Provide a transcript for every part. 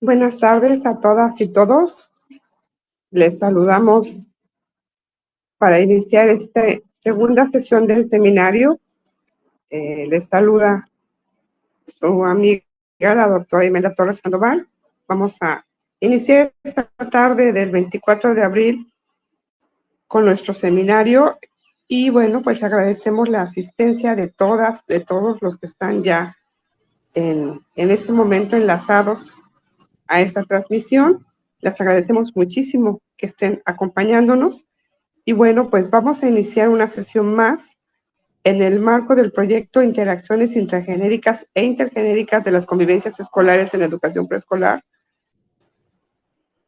Buenas tardes a todas y todos. Les saludamos para iniciar esta segunda sesión del seminario. Les saluda su amiga, la doctora Imelda Torres Sandoval. Vamos a iniciar esta tarde del 24 de abril con nuestro seminario y bueno, pues agradecemos la asistencia de todas, de todos los que están ya en este momento enlazados a esta transmisión. Les agradecemos muchísimo que estén acompañándonos. Y bueno, pues vamos a iniciar una sesión más en el marco del proyecto Interacciones Intragenéricas e Intergenéricas de las Convivencias Escolares en la Educación Preescolar,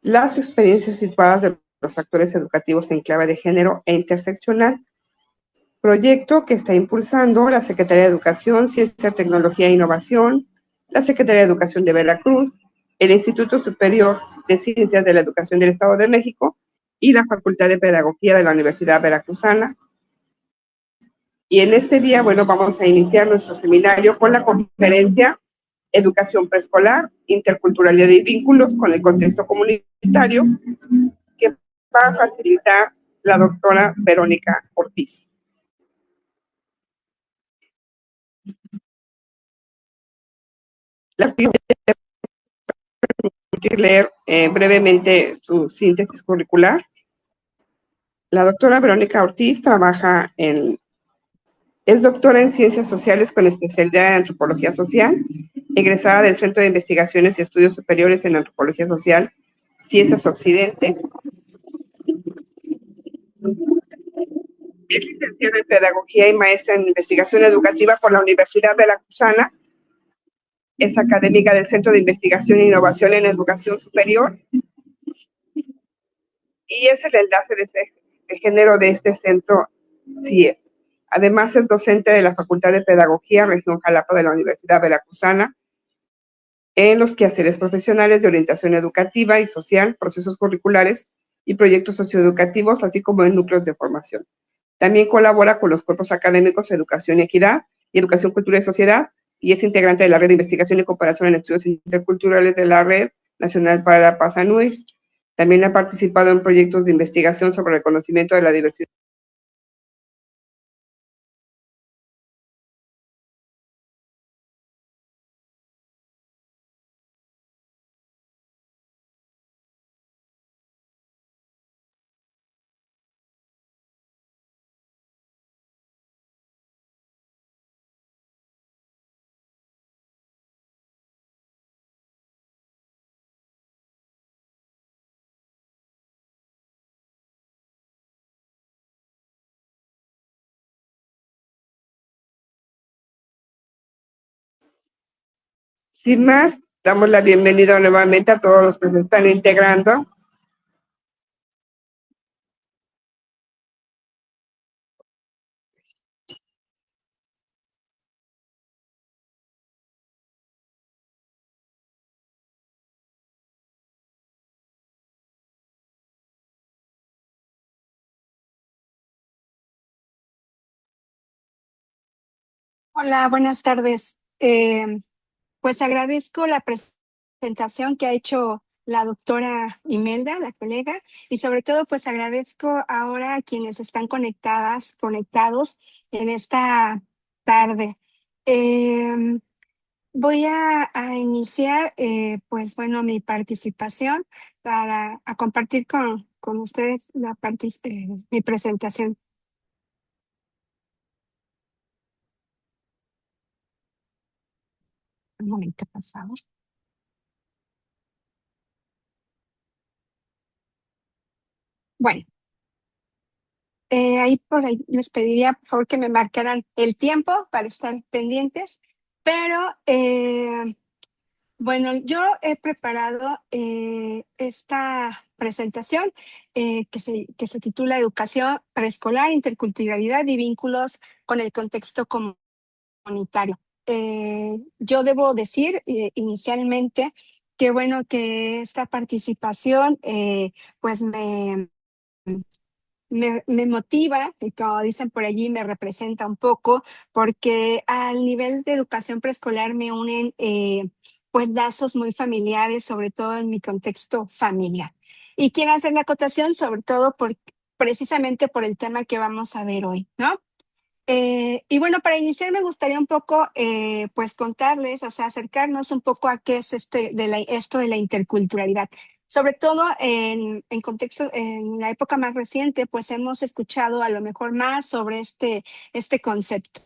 las experiencias situadas de los actores educativos en clave de género e interseccional, proyecto que está impulsando la Secretaría de Educación, Ciencia, Tecnología e Innovación, la Secretaría de Educación de Veracruz, el Instituto Superior de Ciencias de la Educación del Estado de México y la Facultad de Pedagogía de la Universidad Veracruzana. Y en este día, bueno, vamos a iniciar nuestro seminario con la conferencia Educación Preescolar, Interculturalidad y Vínculos con el Contexto Comunitario, que va a facilitar la doctora Verónica Ortiz. La leer brevemente su síntesis curricular. La doctora Verónica Ortiz es doctora en Ciencias Sociales con especialidad en Antropología Social, egresada del Centro de Investigaciones y Estudios Superiores en Antropología Social, Ciencias Occidente. Es licenciada en Pedagogía y maestra en Investigación Educativa por la Universidad Veracruzana. Es académica del Centro de Investigación e Innovación en Educación Superior y es el enlace de género de este centro CIES. Además, es docente de la Facultad de Pedagogía Región Jalapa de la Universidad Veracruzana en los quehaceres profesionales de orientación educativa y social, procesos curriculares y proyectos socioeducativos, así como en núcleos de formación. También colabora con los cuerpos académicos Educación y Equidad y Educación, Cultura y Sociedad, y es integrante de la Red de Investigación y Comparación en Estudios Interculturales de la Red Nacional para la Paz ANUES. También ha participado en proyectos de investigación sobre el reconocimiento de la diversidad. Sin más, damos la bienvenida nuevamente a todos los que se están integrando. Hola, buenas tardes. Pues agradezco la presentación que ha hecho la doctora Imelda, la colega, y sobre todo pues agradezco ahora a quienes están conectados en esta tarde. Voy a iniciar pues bueno mi participación para compartir con ustedes mi presentación. Un momento, por favor. Bueno, ahí por ahí les pediría por favor que me marcaran el tiempo para estar pendientes, pero bueno, yo he preparado esta presentación que se titula Educación Preescolar, Interculturalidad y Vínculos con el Contexto Comunitario. Yo debo decir inicialmente que bueno que esta participación pues me motiva y como dicen por allí me representa un poco porque al nivel de educación preescolar me unen pues lazos muy familiares, sobre todo en mi contexto familiar. Y quiero hacer la acotación sobre todo precisamente por el tema que vamos a ver hoy, ¿no? Y bueno, para iniciar me gustaría un poco, pues contarles, o sea, acercarnos un poco a qué es esto de la interculturalidad. Sobre todo en contexto, en la época más reciente, pues hemos escuchado a lo mejor más sobre este concepto.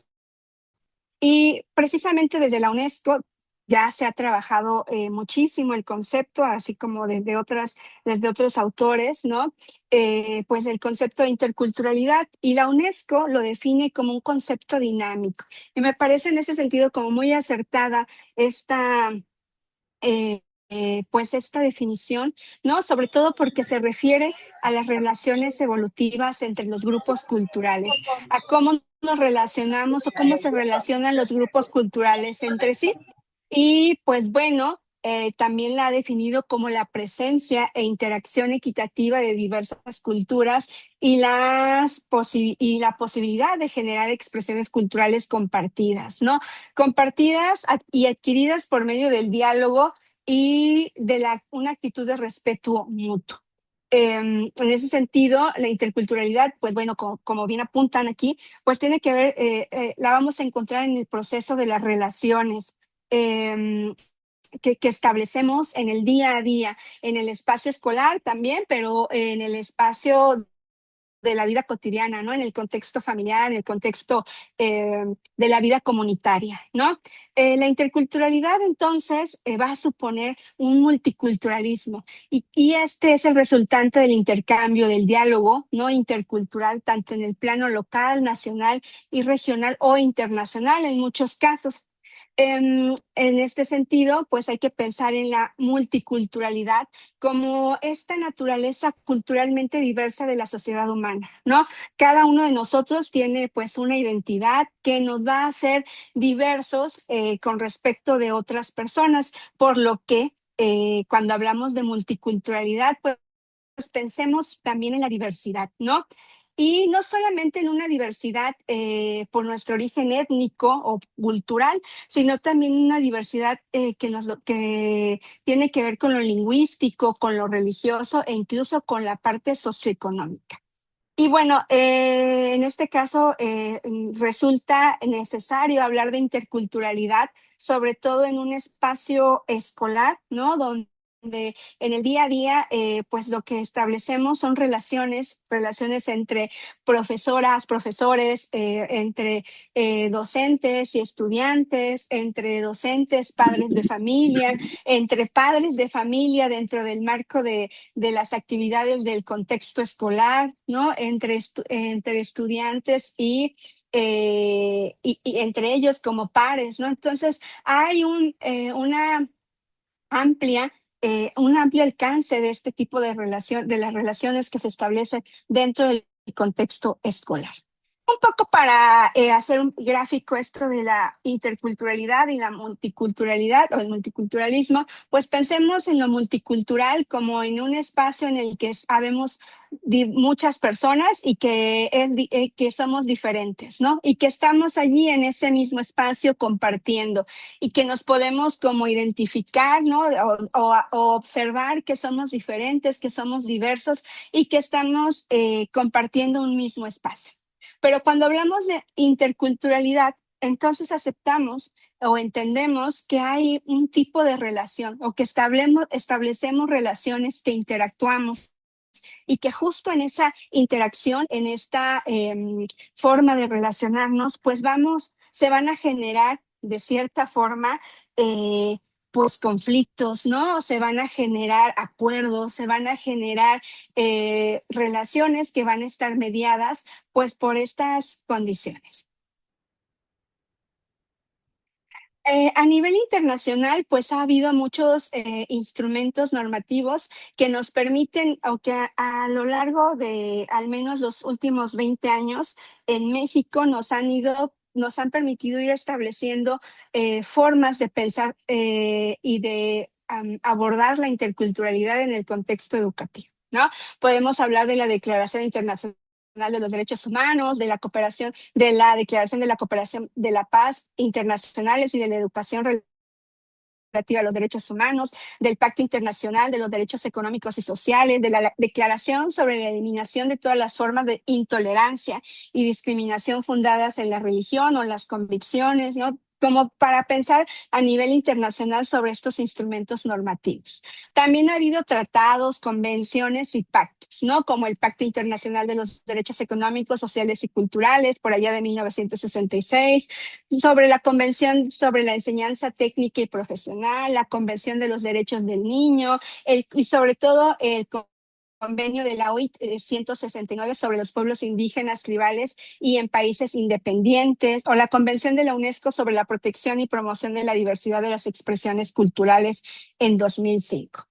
Y precisamente desde la UNESCO ya se ha trabajado muchísimo el concepto, así como desde otros autores, ¿no? Pues el concepto de interculturalidad, y la UNESCO lo define como un concepto dinámico. Y me parece en ese sentido como muy acertada esta, pues esta definición, ¿no? Sobre todo porque se refiere a las relaciones evolutivas entre los grupos culturales, a cómo nos relacionamos o cómo se relacionan los grupos culturales entre sí. Y pues bueno, también la ha definido como la presencia e interacción equitativa de diversas culturas y la posibilidad de generar expresiones culturales compartidas, ¿no? Compartidas y adquiridas por medio del diálogo y de una actitud de respeto mutuo. En ese sentido, la interculturalidad, pues bueno, como bien apuntan aquí, pues tiene que ver, la vamos a encontrar en el proceso de las relaciones que establecemos en el día a día, en el espacio escolar también, pero en el espacio de la vida cotidiana, ¿no? En el contexto familiar, en el contexto de la vida comunitaria, ¿no? La interculturalidad, entonces, va a suponer un multiculturalismo y este es el resultante del intercambio, del diálogo, ¿no? Intercultural, tanto en el plano local, nacional y regional o internacional en muchos casos. En este sentido, pues hay que pensar en la multiculturalidad como esta naturaleza culturalmente diversa de la sociedad humana, ¿no? Cada uno de nosotros tiene pues una identidad que nos va a hacer diversos con respecto de otras personas, por lo que cuando hablamos de multiculturalidad, pues pensemos también en la diversidad, ¿no? Y no solamente en una diversidad por nuestro origen étnico o cultural, sino también una diversidad que tiene que ver con lo lingüístico, con lo religioso e incluso con la parte socioeconómica. Y bueno, en este caso resulta necesario hablar de interculturalidad, sobre todo en un espacio escolar, ¿no? Donde en el día a día, pues lo que establecemos son relaciones entre profesoras, profesores, entre docentes y estudiantes, entre docentes, padres de familia, entre padres de familia dentro del marco de las actividades del contexto escolar, ¿no? Entre estudiantes y entre ellos como pares, ¿no? Entonces, hay amplia, un amplio alcance de este tipo de relación, de las relaciones que se establecen dentro del contexto escolar. Un poco para hacer un gráfico esto de la interculturalidad y la multiculturalidad o el multiculturalismo, pues pensemos en lo multicultural como en un espacio en el que habemos muchas personas y que somos diferentes, ¿no? Y que estamos allí en ese mismo espacio compartiendo y que nos podemos como identificar, ¿no? O observar que somos diferentes, que somos diversos y que estamos compartiendo un mismo espacio. Pero cuando hablamos de interculturalidad, entonces aceptamos o entendemos que hay un tipo de relación o que establecemos relaciones, que interactuamos y que justo en esa interacción, en esta forma de relacionarnos, pues se van a generar de cierta forma pues conflictos, ¿no? Se van a generar acuerdos, se van a generar relaciones que van a estar mediadas pues por estas condiciones. A nivel internacional, pues ha habido muchos instrumentos normativos que nos permiten, aunque a lo largo de al menos los últimos 20 años en México nos han permitido ir estableciendo formas de pensar y de abordar la interculturalidad en el contexto educativo, ¿no? Podemos hablar de la Declaración Internacional de los Derechos Humanos, de la cooperación, de la Declaración de la Cooperación de la Paz internacionales y de la educación relativa a los derechos humanos, del Pacto Internacional de los Derechos Económicos y Sociales, de la Declaración sobre la Eliminación de todas las formas de intolerancia y discriminación fundadas en la religión o en las convicciones, ¿no? Como para pensar a nivel internacional sobre estos instrumentos normativos. También ha habido tratados, convenciones y pactos, ¿no? Como el Pacto Internacional de los Derechos Económicos, Sociales y Culturales, por allá de 1966, sobre la Convención sobre la Enseñanza Técnica y Profesional, la Convención de los Derechos del Niño, y sobre todo el convenio de la OIT 169 sobre los pueblos indígenas, tribales y en países independientes, o la Convención de la UNESCO sobre la protección y promoción de la diversidad de las expresiones culturales en 2005.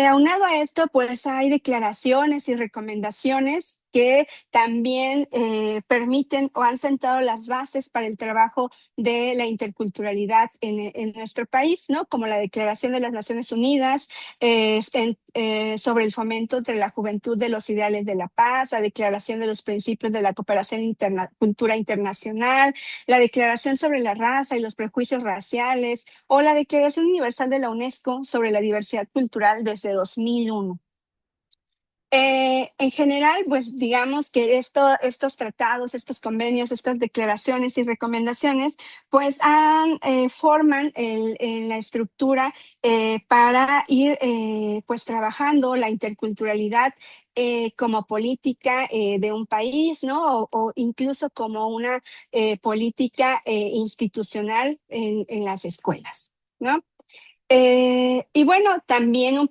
Aunado a esto, pues hay declaraciones y recomendaciones que también permiten o han sentado las bases para el trabajo de la interculturalidad en nuestro país, ¿no? Como la Declaración de las Naciones Unidas sobre el fomento entre la juventud de los ideales de la paz, la Declaración de los Principios de la Cooperación Cultura Internacional, la Declaración sobre la Raza y los Prejuicios Raciales, o la Declaración Universal de la UNESCO sobre la Diversidad Cultural desde 2001. En general, pues digamos que estos tratados, estos convenios, estas declaraciones y recomendaciones, pues forman la estructura para ir pues trabajando la interculturalidad como política de un país, ¿no? O incluso como una política institucional en las escuelas, ¿no? Y bueno, también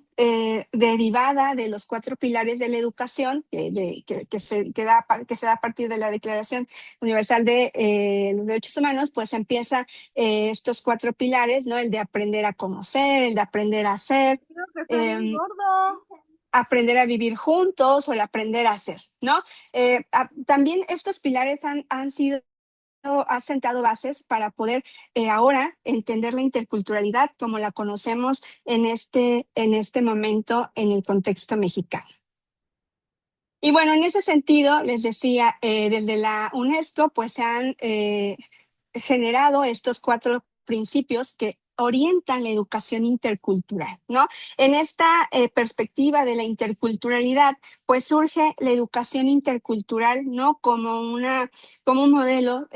derivada de los 4 pilares de la educación que se da a partir de la Declaración Universal de los Derechos Humanos, pues empieza estos 4 pilares, ¿no? El de aprender a conocer, el de aprender a hacer, aprender a vivir juntos o el aprender a hacer, ¿no? También estos pilares han sentado bases para poder ahora entender la interculturalidad como la conocemos en este momento en el contexto mexicano. Y bueno, en ese sentido, les decía, desde la UNESCO, pues se han generado estos 4 principios que orientan la educación intercultural, ¿no? En esta perspectiva de la interculturalidad, pues surge la educación intercultural, ¿no? Como un modelo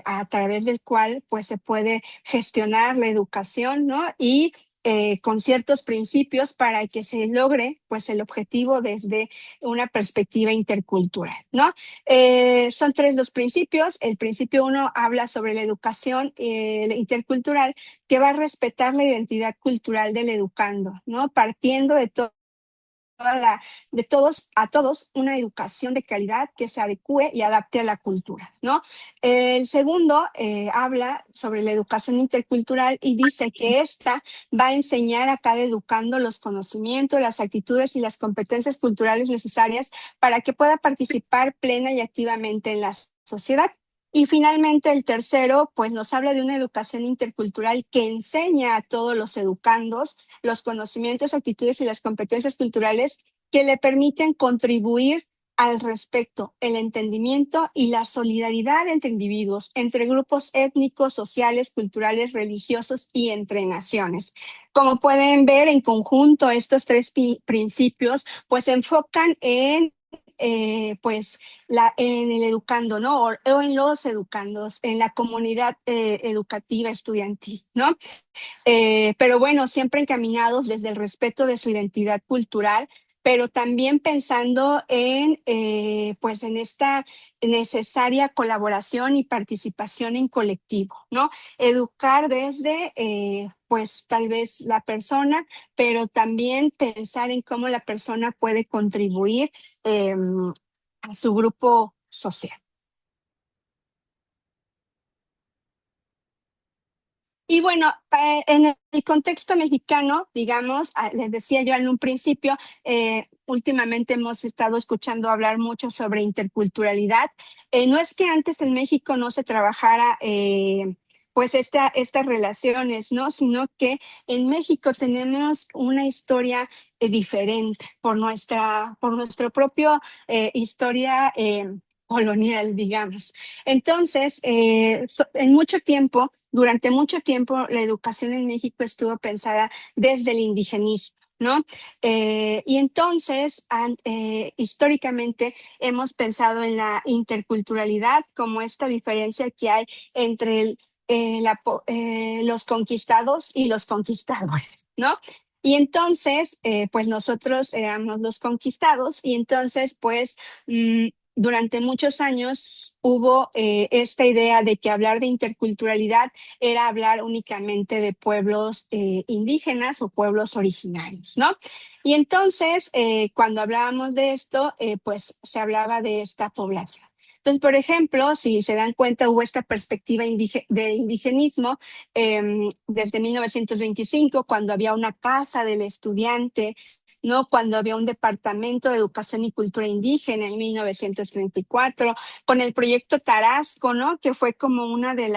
a través del cual pues se puede gestionar la educación, ¿no? Y con ciertos principios para que se logre pues el objetivo desde una perspectiva intercultural, ¿no? Son 3 los principios. El principio 1 habla sobre la educación intercultural, que va a respetar la identidad cultural del educando, ¿no? Partiendo de todos a todos una educación de calidad que se adecue y adapte a la cultura, ¿no? El segundo habla sobre la educación intercultural y dice que esta va a enseñar a cada educando los conocimientos, las actitudes y las competencias culturales necesarias para que pueda participar plena y activamente en la sociedad. Y finalmente el tercero, pues nos habla de una educación intercultural que enseña a todos los educandos los conocimientos, actitudes y las competencias culturales que le permiten contribuir al respeto, el entendimiento y la solidaridad entre individuos, entre grupos étnicos, sociales, culturales, religiosos y entre naciones. Como pueden ver, en conjunto, estos 3 principios pues se enfocan en pues en el educando, ¿no? O en los educandos, en la comunidad educativa estudiantil, ¿no? Pero bueno, siempre encaminados desde el respeto de su identidad cultural, pero también pensando pues en esta necesaria colaboración y participación en colectivo, ¿no? Educar desde, pues tal vez la persona, pero también pensar en cómo la persona puede contribuir a su grupo social. Y bueno, en el contexto mexicano, digamos, les decía yo en un principio, últimamente hemos estado escuchando hablar mucho sobre interculturalidad. No es que antes en México no se trabajara pues estas relaciones, ¿no? Sino que en México tenemos una historia diferente por nuestra propia historia colonial, digamos. Entonces, durante mucho tiempo, la educación en México estuvo pensada desde el indigenismo, ¿no? Y entonces, históricamente, hemos pensado en la interculturalidad como esta diferencia que hay entre los conquistados y los conquistadores, ¿no? Y entonces, pues nosotros éramos los conquistados y entonces, pues, durante muchos años hubo esta idea de que hablar de interculturalidad era hablar únicamente de pueblos indígenas o pueblos originarios, ¿no? Y entonces, cuando hablábamos de esto, pues se hablaba de esta población. Entonces, por ejemplo, si se dan cuenta, hubo esta perspectiva de indigenismo desde 1925, cuando había una casa del estudiante, ¿no? Cuando había un departamento de educación y cultura indígena en 1934, con el proyecto Tarasco, ¿no? Que fue como una de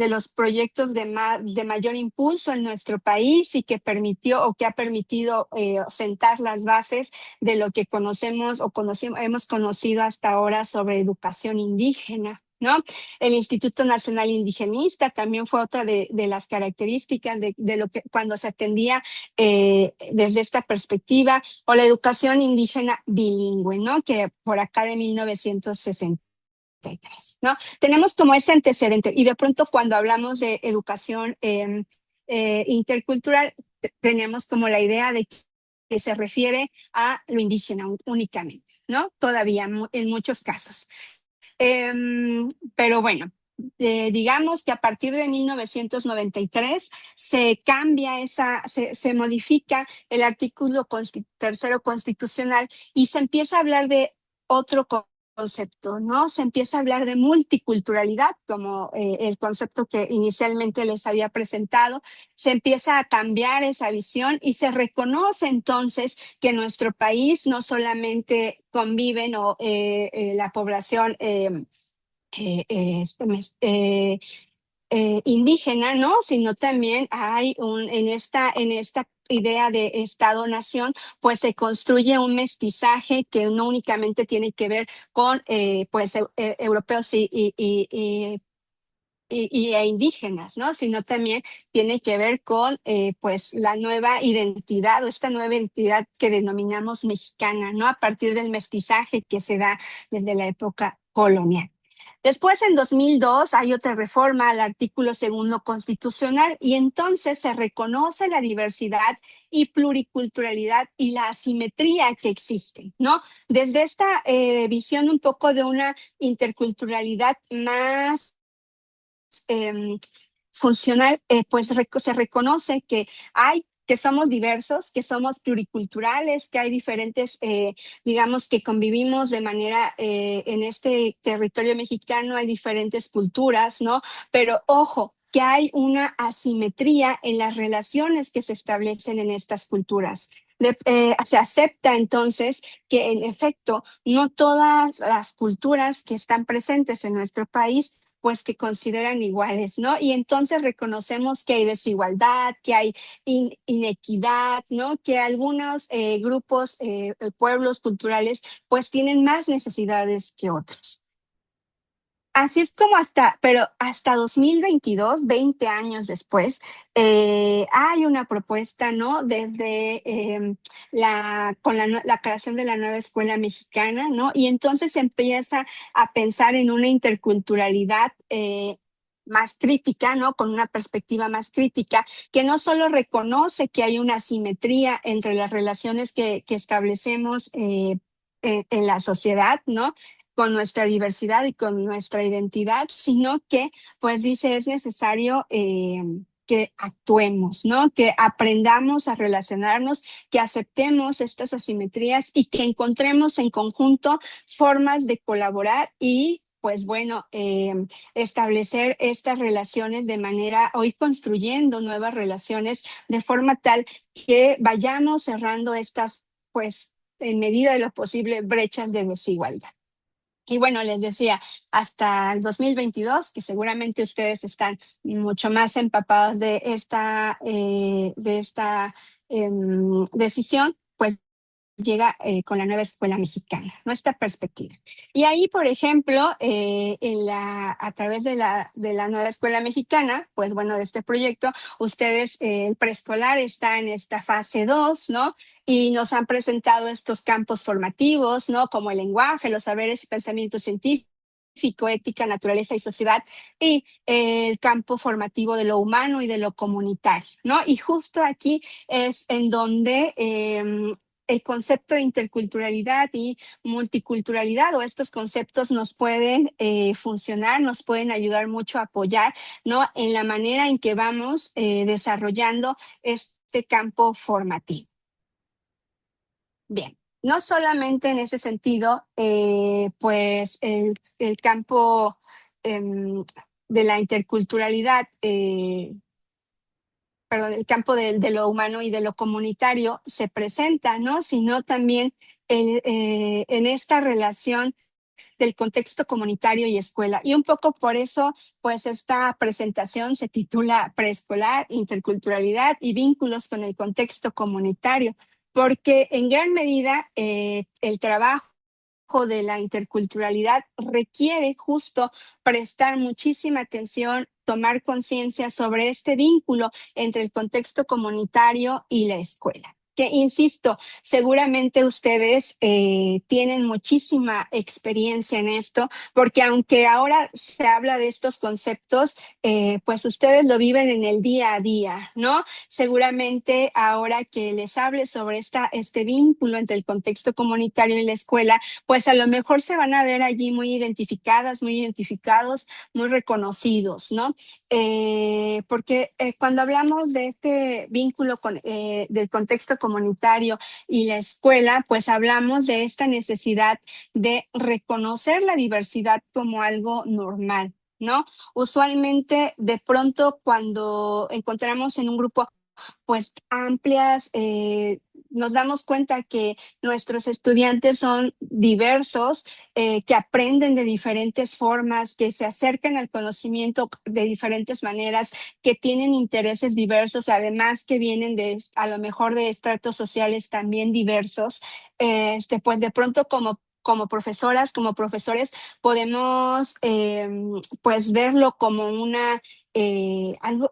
los proyectos de mayor impulso en nuestro país y que permitió o que ha permitido sentar las bases de lo que conocemos o hemos conocido hasta ahora sobre educación indígena, ¿no? El Instituto Nacional Indigenista también fue otra de las características de lo que cuando se atendía desde esta perspectiva, o la educación indígena bilingüe, ¿no? Que por acá de 1963, ¿no? Tenemos como ese antecedente y de pronto cuando hablamos de educación intercultural, tenemos como la idea de que se refiere a lo indígena únicamente, ¿no? Todavía en muchos casos. Pero bueno, digamos que a partir de 1993 se cambia se modifica el artículo tercero constitucional y se empieza a hablar de otro concepto, ¿no? Se empieza a hablar de multiculturalidad, como el concepto que inicialmente les había presentado. Se empieza a cambiar esa visión y se reconoce entonces que en nuestro país no solamente conviven la población indígena, ¿no? Sino también hay en esta idea de Estado-nación, pues se construye un mestizaje que no únicamente tiene que ver con pues europeos e indígenas, ¿no? Sino también tiene que ver con pues la nueva identidad o esta nueva identidad que denominamos mexicana, ¿no? A partir del mestizaje que se da desde la época colonial. Después, en 2002, hay otra reforma al artículo segundo constitucional y entonces se reconoce la diversidad y pluriculturalidad y la asimetría que existe, ¿no? Desde esta visión un poco de una interculturalidad más funcional, pues se reconoce que somos diversos, que somos pluriculturales, que hay diferentes, digamos, que convivimos de manera, en este territorio mexicano hay diferentes culturas, ¿no? Pero ojo, que hay una asimetría en las relaciones que se establecen en estas culturas. Se acepta entonces que en efecto no todas las culturas que están presentes en nuestro país pues que consideran iguales, ¿no? Y entonces reconocemos que hay desigualdad, que hay inequidad, ¿no? Que algunos grupos, pueblos culturales, pues tienen más necesidades que otros. Así es como pero hasta 2022, 20 años después, hay una propuesta, ¿no? Desde con la creación de la nueva escuela mexicana, ¿no? Y entonces se empieza a pensar en una interculturalidad más crítica, ¿no? Con una perspectiva más crítica, que no solo reconoce que hay una asimetría entre las relaciones que establecemos en la sociedad, ¿no? Con nuestra diversidad y con nuestra identidad, sino que, pues dice, es necesario que actuemos, ¿no? Que aprendamos a relacionarnos, que aceptemos estas asimetrías y que encontremos en conjunto formas de colaborar y pues bueno, establecer estas relaciones de manera, o ir construyendo nuevas relaciones de forma tal que vayamos cerrando estas, pues, en medida de lo posible, brechas de desigualdad. Y bueno, les decía, hasta el 2022, que seguramente ustedes están mucho más empapados de esta decisión, pues llega con la nueva escuela mexicana, ¿no? Esta perspectiva. Y ahí, por ejemplo, a través de la nueva escuela mexicana, pues bueno, de este proyecto, ustedes, el preescolar está en esta fase 2, ¿no? Y nos han presentado estos campos formativos, ¿no? Como el lenguaje, los saberes y pensamiento científico, ética, naturaleza y sociedad, y el campo formativo de lo humano y de lo comunitario, ¿no? Y justo aquí es en donde el concepto de interculturalidad y multiculturalidad o estos conceptos nos pueden funcionar, nos pueden ayudar mucho a apoyar, ¿no? En la manera en que vamos desarrollando este campo formativo. Bien, no solamente en ese sentido, pues el campo de la interculturalidad, perdón, el campo de lo humano y de lo comunitario se presenta, ¿no? Sino también en esta relación del contexto comunitario y escuela. Y un poco por eso, pues esta presentación se titula Preescolar, Interculturalidad y Vínculos con el Contexto Comunitario, porque en gran medida el trabajo de la interculturalidad requiere justo prestar muchísima atención, tomar conciencia sobre este vínculo entre el contexto comunitario y la escuela. Que, insisto, seguramente ustedes tienen muchísima experiencia en esto, porque aunque ahora se habla de estos conceptos, pues ustedes lo viven en el día a día, ¿no? Seguramente ahora que les hable sobre este vínculo entre el contexto comunitario y la escuela, pues a lo mejor se van a ver allí muy identificadas, muy identificados, muy reconocidos, ¿no? Porque cuando hablamos de este vínculo del contexto comunitario y la escuela, pues hablamos de esta necesidad de reconocer la diversidad como algo normal, ¿no? Usualmente, de pronto, cuando encontramos en un grupo pues amplias, nos damos cuenta que nuestros estudiantes son diversos, que aprenden de diferentes formas, que se acercan al conocimiento de diferentes maneras, que tienen intereses diversos, además que vienen a lo mejor de estratos sociales también diversos. Pues de pronto como profesoras, como profesores, podemos pues verlo como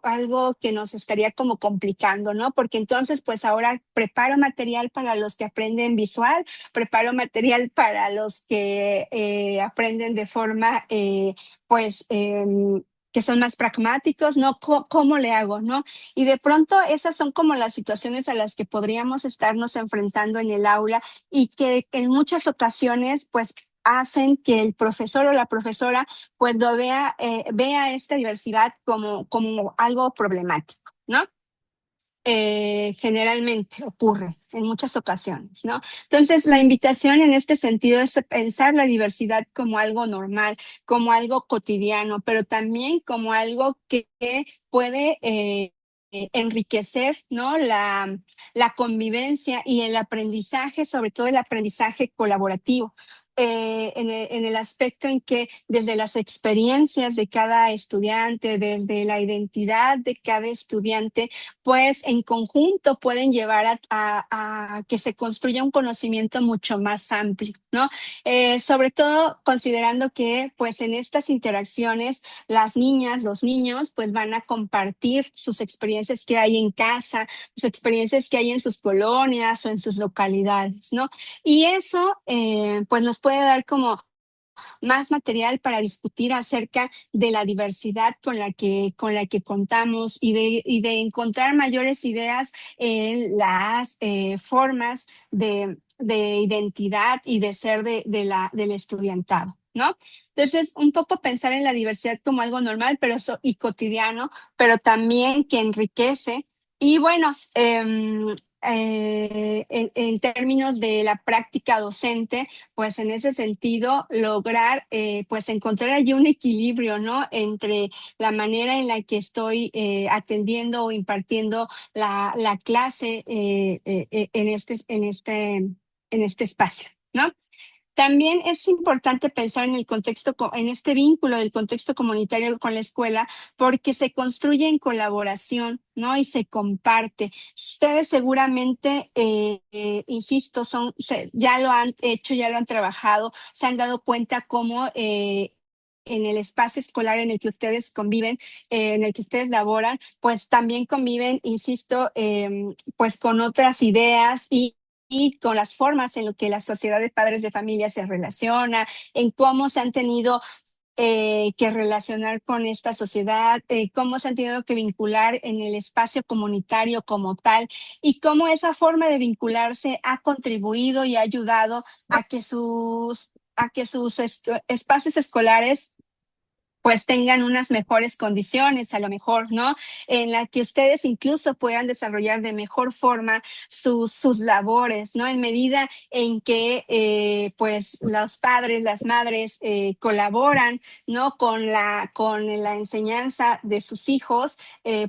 algo que nos estaría como complicando, ¿no? Porque entonces, pues ahora preparo material para los que aprenden visual, preparo material para los que aprenden de forma, pues, que son más pragmáticos, ¿no? ¿Cómo le hago, no? Y de pronto esas son como las situaciones a las que podríamos estarnos enfrentando en el aula y que en muchas ocasiones, pues, hacen que el profesor o la profesora pues vea esta diversidad como algo problemático, ¿no? Generalmente ocurre en muchas ocasiones, ¿no? Entonces, la invitación en este sentido es pensar la diversidad como algo normal, como algo cotidiano, pero también como algo que puede enriquecer, ¿no? La convivencia y el aprendizaje, sobre todo el aprendizaje colaborativo. En el aspecto en que desde las experiencias de cada estudiante, desde la identidad de cada estudiante, pues en conjunto pueden llevar a que se construya un conocimiento mucho más amplio, ¿no? Sobre todo considerando que pues en estas interacciones las niñas, los niños pues van a compartir sus experiencias que hay en casa, sus experiencias que hay en sus colonias o en sus localidades, ¿no? Y eso pues nos puede dar como más material para discutir acerca de la diversidad con la que contamos y de encontrar mayores ideas en las formas de identidad y de ser del estudiantado, ¿no? Entonces, un poco pensar en la diversidad como algo normal y cotidiano, pero también que enriquece. Y bueno, en términos de la práctica docente, pues en ese sentido lograr pues encontrar allí un equilibrio, ¿no? Entre la manera en la que estoy atendiendo o impartiendo la clase en este espacio, ¿no? También es importante pensar en el contexto, en este vínculo del contexto comunitario con la escuela, porque se construye en colaboración, ¿no? Y se comparte. Ustedes seguramente, insisto, ya lo han hecho, ya lo han trabajado, se han dado cuenta cómo en el espacio escolar en el que ustedes conviven, en el que ustedes laboran, pues también conviven, insisto, pues con otras ideas y con las formas en lo que la sociedad de padres de familia se relaciona, en cómo se han tenido que relacionar con esta sociedad, cómo se han tenido que vincular en el espacio comunitario como tal y cómo esa forma de vincularse ha contribuido y ha ayudado a que sus espacios escolares pues tengan unas mejores condiciones, a lo mejor, ¿no? En la que ustedes incluso puedan desarrollar de mejor forma sus labores, ¿no? En medida en que, pues, los padres, las madres colaboran, ¿no? Con la enseñanza de sus hijos,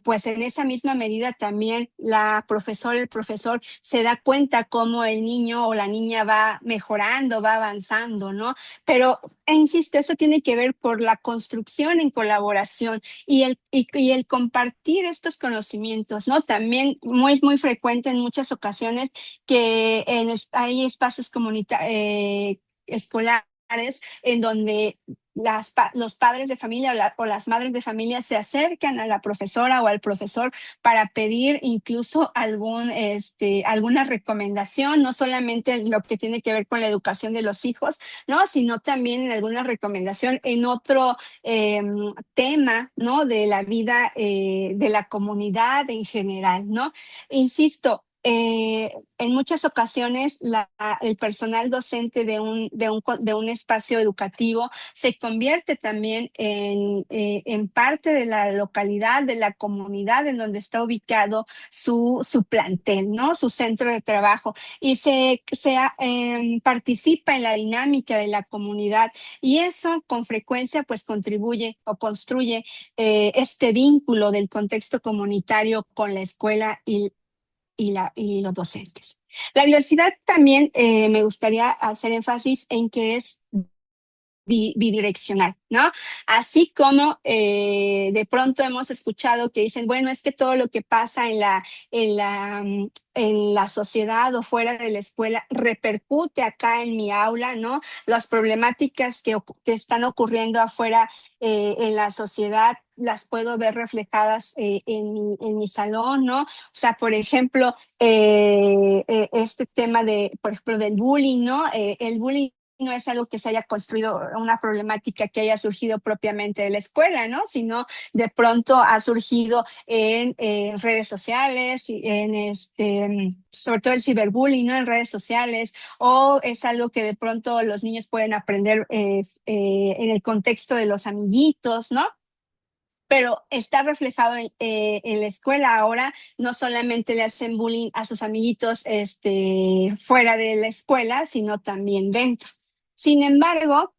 pues en esa misma medida también la profesora, el profesor se da cuenta cómo el niño o la niña va mejorando, va avanzando, ¿no? Pero insisto, eso tiene que ver por la construcción en colaboración y el compartir estos conocimientos, ¿no? También muy frecuente en muchas ocasiones que hay espacios escolares en donde los padres de familia o las madres de familia se acercan a la profesora o al profesor para pedir incluso alguna recomendación, no solamente lo que tiene que ver con la educación de los hijos, ¿no? Sino también en alguna recomendación en otro tema, ¿no? De la vida de la comunidad en general, ¿no? Insisto, en muchas ocasiones el personal docente de un espacio educativo se convierte también en parte de la localidad, de la comunidad en donde está ubicado su plantel, ¿no? Su centro de trabajo y participa en la dinámica de la comunidad y eso con frecuencia pues contribuye o construye este vínculo del contexto comunitario con la escuela y los docentes. La diversidad también me gustaría hacer énfasis en que es bidireccional, ¿no? Así como de pronto hemos escuchado que dicen, bueno, es que todo lo que pasa en la sociedad o fuera de la escuela repercute acá en mi aula, ¿no? Las problemáticas que están ocurriendo afuera en la sociedad las puedo ver reflejadas en mi salón, ¿no? O sea, por ejemplo, este tema por ejemplo, del bullying, ¿no? El bullying no es algo que se haya construido, una problemática que haya surgido propiamente de la escuela, ¿no? Sino de pronto ha surgido en redes sociales, sobre todo el ciberbullying, ¿no? En redes sociales, o es algo que de pronto los niños pueden aprender en el contexto de los amiguitos, ¿no? Pero está reflejado en la escuela ahora, no solamente le hacen bullying a sus amiguitos fuera de la escuela, sino también dentro. Sin embargo,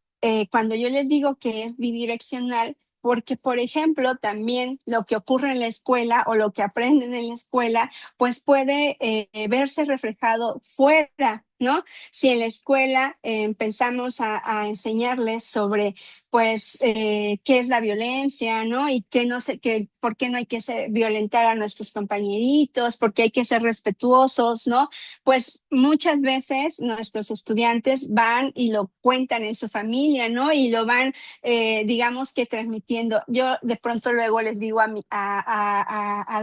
cuando yo les digo que es bidireccional, porque, por ejemplo, también lo que ocurre en la escuela o lo que aprenden en la escuela, pues puede verse reflejado fuera, ¿no? Si en la escuela empezamos a enseñarles sobre pues qué es la violencia, ¿no? Y por qué no hay que violentar a nuestros compañeritos, por qué hay que ser respetuosos, ¿no? Pues muchas veces nuestros estudiantes van y lo cuentan en su familia, ¿no? Y lo van, digamos que transmitiendo. Yo de pronto luego les digo a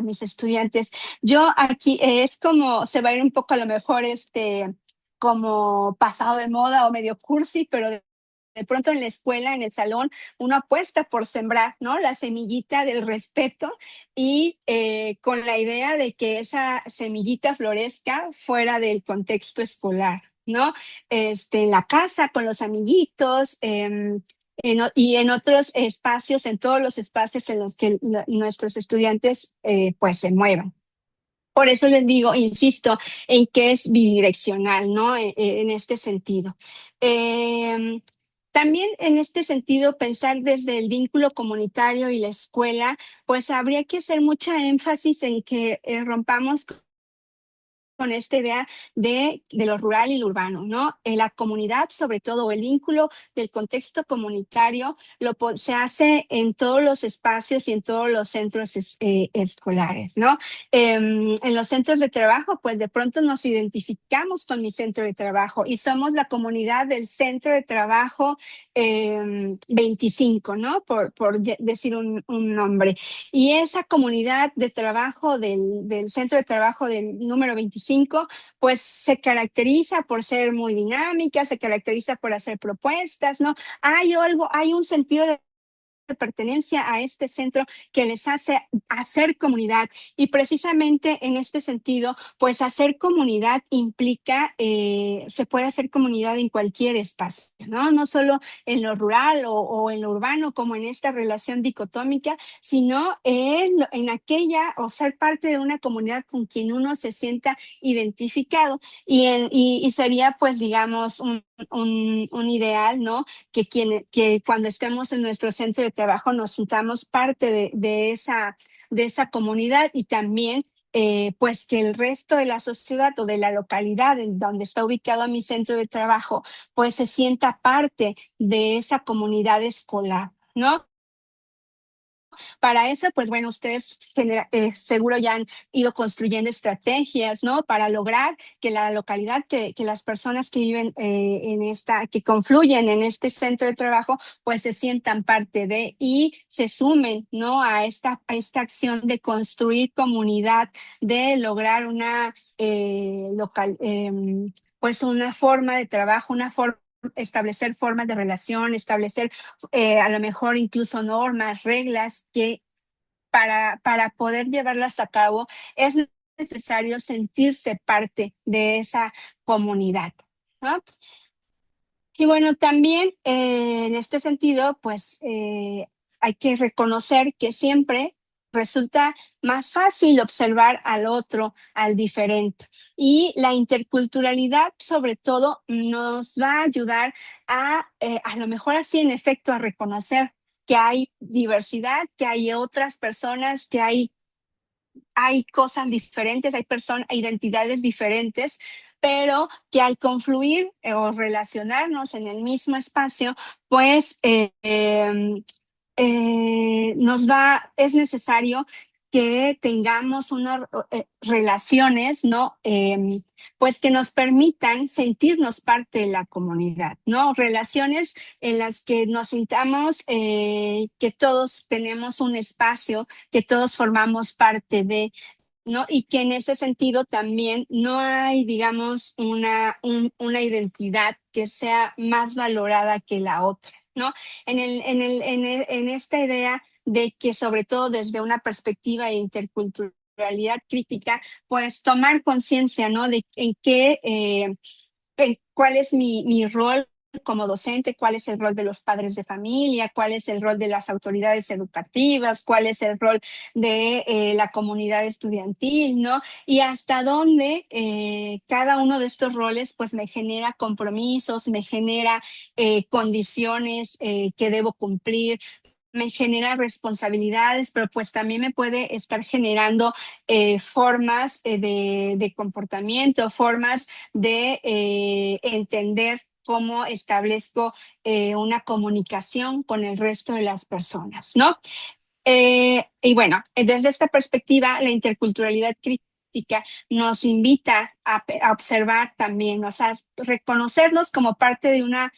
mis estudiantes, yo aquí es como, se va a ir un poco a lo mejor como pasado de moda o medio cursi, pero de pronto en la escuela, en el salón, uno apuesta por sembrar, ¿no? La semillita del respeto y con la idea de que esa semillita florezca fuera del contexto escolar, ¿no? En la casa, con los amiguitos, y en otros espacios, en todos los espacios en los que nuestros estudiantes pues se muevan. Por eso les digo, insisto, en que es bidireccional, ¿no? En este sentido. También en este sentido, pensar desde el vínculo comunitario y la escuela, pues habría que hacer mucha énfasis en que rompamos con esta idea de lo rural y lo urbano, ¿no? La comunidad, sobre todo, el vínculo del contexto comunitario, se hace en todos los espacios y en todos los centros escolares, ¿no? En los centros de trabajo, pues de pronto nos identificamos con mi centro de trabajo y somos la comunidad del centro de trabajo 25, ¿no? Por decir un nombre. Y esa comunidad de trabajo del centro de trabajo del número 25, pues se caracteriza por ser muy dinámica, se caracteriza por hacer propuestas, ¿no? Hay un sentido de pertenencia a este centro que les hace hacer comunidad, y precisamente en este sentido, pues hacer comunidad implica, se puede hacer comunidad en cualquier espacio, ¿no? No solo en lo rural o en lo urbano, como en esta relación dicotómica, sino en aquella, o ser parte de una comunidad con quien uno se sienta identificado, y sería, pues, digamos, un ideal, ¿no? Que cuando estemos en nuestro centro de trabajo nos sintamos parte de esa comunidad, y también pues que el resto de la sociedad o de la localidad en donde está ubicado mi centro de trabajo, pues se sienta parte de esa comunidad escolar, ¿no? Para eso, pues bueno, ustedes seguro ya han ido construyendo estrategias, ¿no? Para lograr que la localidad, que las personas que viven que confluyen en este centro de trabajo, pues se sientan parte de y se sumen, ¿no? A esta acción de construir comunidad, de lograr pues una forma de trabajo, establecer formas de relación, establecer a lo mejor incluso normas, reglas que para poder llevarlas a cabo es necesario sentirse parte de esa comunidad, ¿no? Y bueno, también en este sentido, pues hay que reconocer que siempre resulta más fácil observar al otro, al diferente. Y la interculturalidad, sobre todo, nos va a ayudar a lo mejor así en efecto, a reconocer que hay diversidad, que hay otras personas, que hay cosas diferentes, hay personas, identidades diferentes, pero que al confluir o relacionarnos en el mismo espacio, pues es necesario que tengamos unas relaciones, ¿no? Pues que nos permitan sentirnos parte de la comunidad, ¿no? Relaciones en las que nos sintamos que todos tenemos un espacio, que todos formamos parte de, ¿no? Y que en ese sentido también no hay, digamos, una identidad que sea más valorada que la otra, ¿no? En esta idea de que, sobre todo desde una perspectiva de interculturalidad crítica, pues tomar conciencia, ¿no? De en qué, cuál es mi rol como docente, cuál es el rol de los padres de familia, cuál es el rol de las autoridades educativas, cuál es el rol de la comunidad estudiantil, ¿no? Y hasta dónde cada uno de estos roles pues me genera compromisos, me genera condiciones que debo cumplir, me genera responsabilidades, pero pues también me puede estar generando formas de comportamiento, formas de entender cómo establezco una comunicación con el resto de las personas, ¿no? Y bueno, desde esta perspectiva, la interculturalidad crítica nos invita a observar también, o sea, reconocernos como parte de una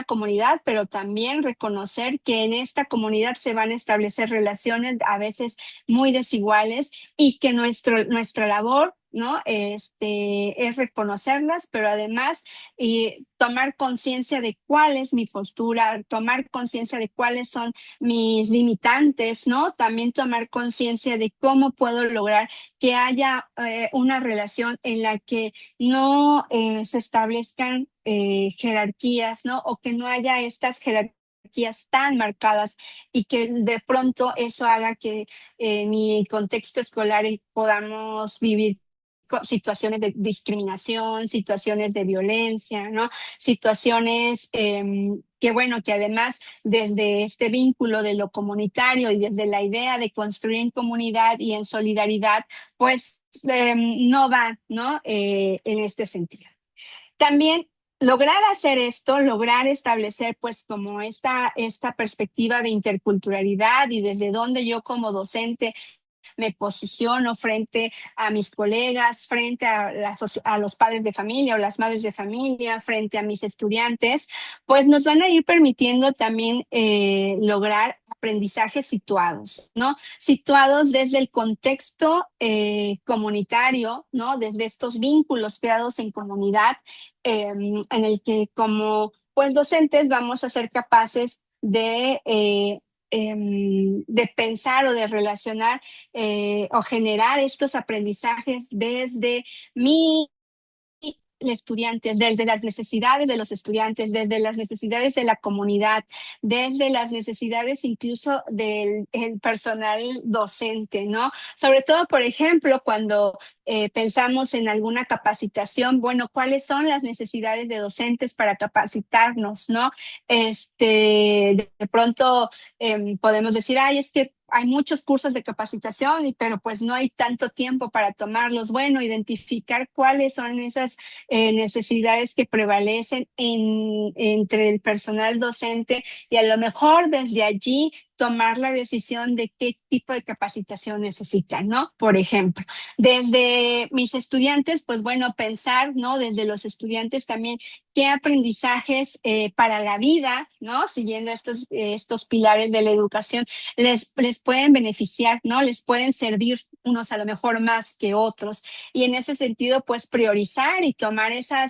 comunidad, pero también reconocer que en esta comunidad se van a establecer relaciones a veces muy desiguales, y que nuestra labor, ¿no? Es reconocerlas, pero además tomar conciencia de cuál es mi postura, tomar conciencia de cuáles son mis limitantes, ¿no? También tomar conciencia de cómo puedo lograr que haya una relación en la que no se establezcan jerarquías, ¿no? O que no haya estas jerarquías tan marcadas, y que de pronto eso haga que mi contexto escolar podamos vivir situaciones de discriminación, situaciones de violencia, ¿no? Situaciones que bueno, que además desde este vínculo de lo comunitario y desde la idea de construir en comunidad y en solidaridad, pues no va, ¿no? En este sentido. También lograr hacer esto, lograr establecer pues como esta perspectiva de interculturalidad y desde donde yo como docente me posiciono frente a mis colegas, frente a los padres de familia o las madres de familia, frente a mis estudiantes, pues nos van a ir permitiendo también lograr aprendizajes situados, ¿no? Situados desde el contexto comunitario, ¿no? Desde estos vínculos creados en comunidad, en el que como pues docentes vamos a ser capaces de pensar o de relacionar o generar estos aprendizajes desde mi estudiantes, desde las necesidades de los estudiantes, desde las necesidades de la comunidad, desde las necesidades incluso del el personal docente, ¿no? Sobre todo, por ejemplo, cuando pensamos en alguna capacitación, bueno, ¿cuáles son las necesidades de docentes para capacitarnos, ¿no? De pronto podemos decir, ay, es que hay muchos cursos de capacitación, pero pues no hay tanto tiempo para tomarlos. Bueno, identificar cuáles son esas necesidades que prevalecen entre el personal docente y a lo mejor desde allí tomar la decisión de qué tipo de capacitación necesitan, ¿no? Por ejemplo, desde mis estudiantes, pues bueno, pensar, ¿no? Desde los estudiantes también qué aprendizajes para la vida, ¿no? Siguiendo estos pilares de la educación, les pueden beneficiar, ¿no? Les pueden servir unos a lo mejor más que otros. Y en ese sentido, pues priorizar y tomar esa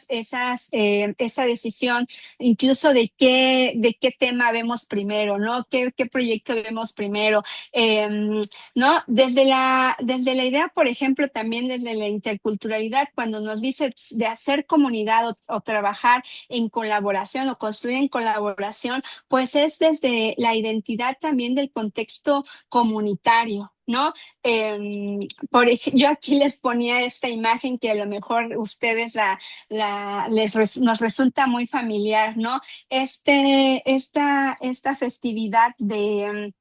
decisión, incluso de qué tema vemos primero, ¿no? ¿Qué proyecto vemos primero? ¿No? Desde la idea, por ejemplo, también desde la interculturalidad, cuando nos dice de hacer comunidad o trabajar en colaboración o construir en colaboración, pues es desde la identidad también del contexto comunitario, ¿no? Yo aquí les ponía esta imagen que a lo mejor ustedes nos resulta muy familiar, ¿no? Esta festividad eh,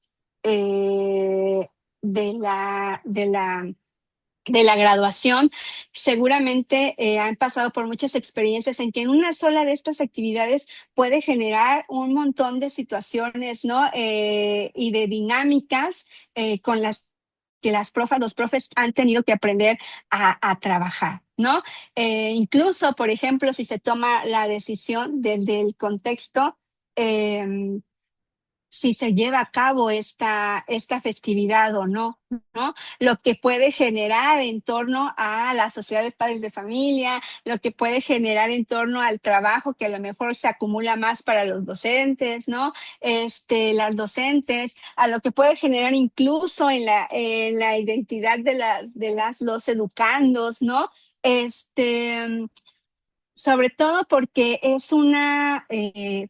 de la graduación, seguramente han pasado por muchas experiencias en que en una sola de estas actividades puede generar un montón de situaciones, ¿no? Y de dinámicas con las que los profes han tenido que aprender a trabajar, ¿no? Incluso, por ejemplo, si se toma la decisión desde el contexto, si se lleva a cabo esta festividad o no, ¿no? Lo que puede generar en torno a la sociedad de padres de familia, lo que puede generar en torno al trabajo que a lo mejor se acumula más para los docentes, ¿no? Las docentes, a lo que puede generar incluso en la identidad los educandos, ¿no? Sobre todo porque es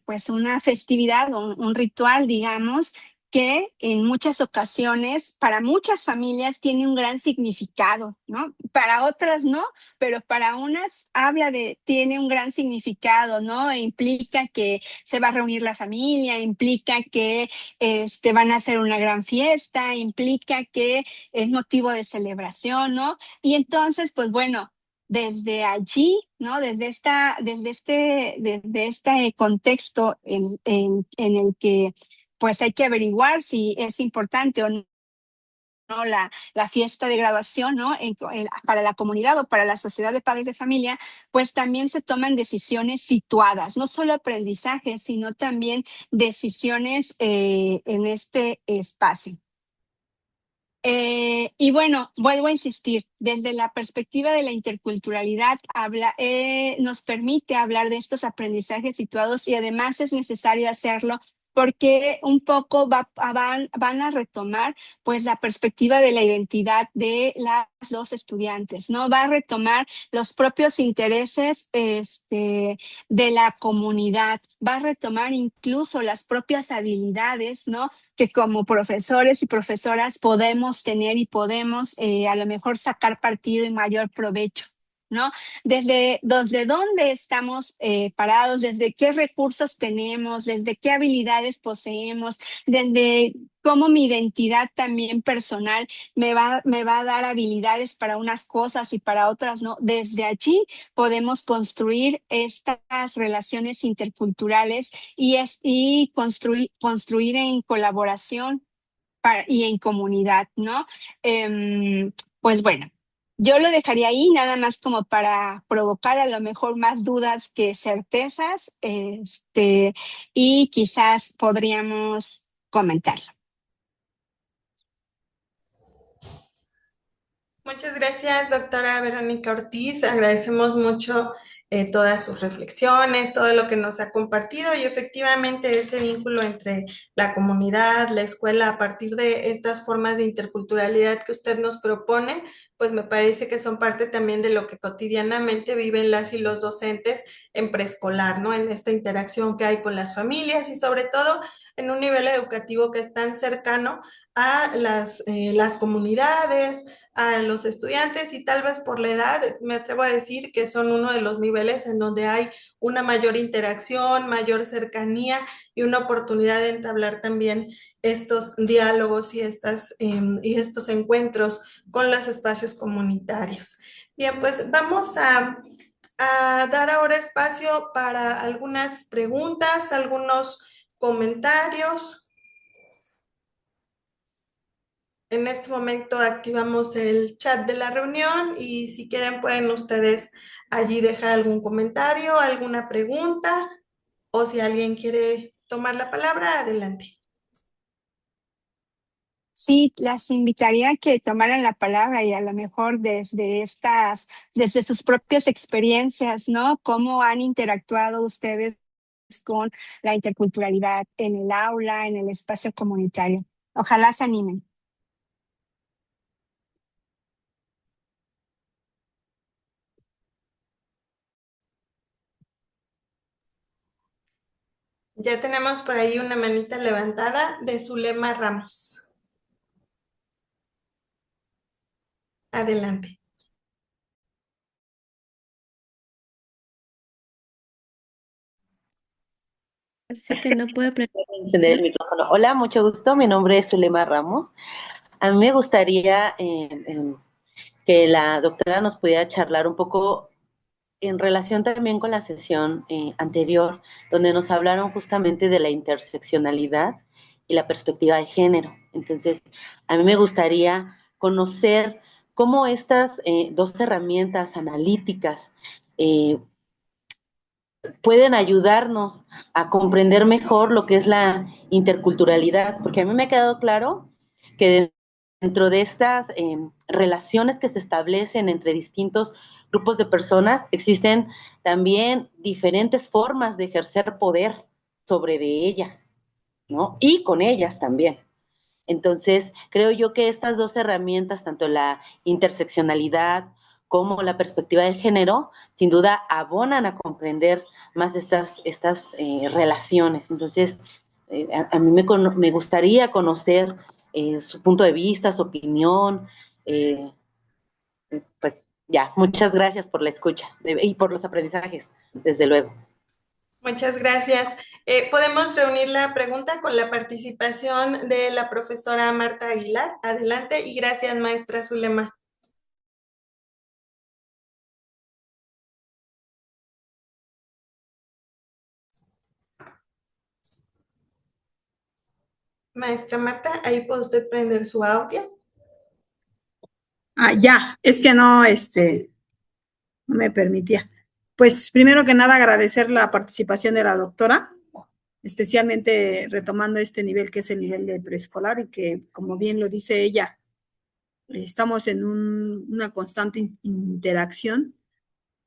pues una festividad, un ritual, digamos, que en muchas ocasiones, para muchas familias, tiene un gran significado, ¿no? Para otras no, pero para unas tiene un gran significado, ¿no? E implica que se va a reunir la familia, implica que van a hacer una gran fiesta, implica que es motivo de celebración, ¿no? Y entonces, pues bueno, desde allí, ¿no? Desde este contexto en el que pues hay que averiguar si es importante o no la fiesta de graduación, ¿no? Para la comunidad o para la sociedad de padres de familia, pues también se toman decisiones situadas, no solo aprendizaje, sino también decisiones en este espacio. Y bueno, vuelvo a insistir, desde la perspectiva de la interculturalidad nos permite hablar de estos aprendizajes situados y además es necesario hacerlo porque un poco van a retomar pues la perspectiva de la identidad de las dos estudiantes, ¿no? Va a retomar los propios intereses de la comunidad, va a retomar incluso las propias habilidades, ¿no? Que como profesores y profesoras podemos tener y podemos a lo mejor sacar partido y mayor provecho. ¿No? Desde dónde estamos parados, desde qué recursos tenemos, desde qué habilidades poseemos, desde cómo mi identidad también personal me va a dar habilidades para unas cosas y para otras no. Desde allí podemos construir estas relaciones interculturales y construir en colaboración y en comunidad, ¿no? Pues bueno, yo lo dejaría ahí nada más como para provocar a lo mejor más dudas que certezas, y quizás podríamos comentarlo. Muchas gracias, doctora Verónica Ortiz. Agradecemos mucho todas sus reflexiones, todo lo que nos ha compartido y efectivamente ese vínculo entre la comunidad, la escuela, a partir de estas formas de interculturalidad que usted nos propone, pues me parece que son parte también de lo que cotidianamente viven las y los docentes en preescolar, ¿no? En esta interacción que hay con las familias y sobre todo en un nivel educativo que es tan cercano a las comunidades, a los estudiantes y tal vez por la edad, me atrevo a decir que son uno de los niveles en donde hay una mayor interacción, mayor cercanía y una oportunidad de entablar también estos diálogos y estos encuentros con los espacios comunitarios. Bien, pues vamos a dar ahora espacio para algunas preguntas, algunos comentarios. En este momento activamos el chat de la reunión y si quieren pueden ustedes allí dejar algún comentario, alguna pregunta o si alguien quiere tomar la palabra, adelante. Sí, las invitaría a que tomaran la palabra y a lo mejor desde sus propias experiencias, ¿no? Cómo han interactuado ustedes con la interculturalidad en el aula, en el espacio comunitario. Ojalá se animen. Ya tenemos por ahí una manita levantada de Zulema Ramos. Adelante. Parece que no puede prender. Encender el micrófono. Hola, mucho gusto. Mi nombre es Zulema Ramos. A mí me gustaría que la doctora nos pudiera charlar un poco en relación también con la sesión anterior, donde nos hablaron justamente de la interseccionalidad y la perspectiva de género. Entonces, a mí me gustaría conocer cómo estas dos herramientas analíticas pueden ayudarnos a comprender mejor lo que es la interculturalidad, porque a mí me ha quedado claro que dentro de estas relaciones que se establecen entre distintos grupos de personas, existen también diferentes formas de ejercer poder sobre de ellas, ¿no? Y con ellas también. Entonces, creo yo que estas dos herramientas, tanto la interseccionalidad como la perspectiva de género, sin duda abonan a comprender más estas relaciones. Entonces, a mí me gustaría conocer su punto de vista, su opinión. eh, pues ya, muchas gracias por la escucha y por los aprendizajes, desde luego. Muchas gracias. Podemos reunir la pregunta con la participación de la profesora Marta Aguilar. Adelante y gracias, maestra Zulema. Maestra Marta, ahí puede usted prender su audio. Ya, es que no me permitía. Pues primero que nada agradecer la participación de la doctora, especialmente retomando este nivel que es el nivel de preescolar y que, como bien lo dice ella, estamos en una constante interacción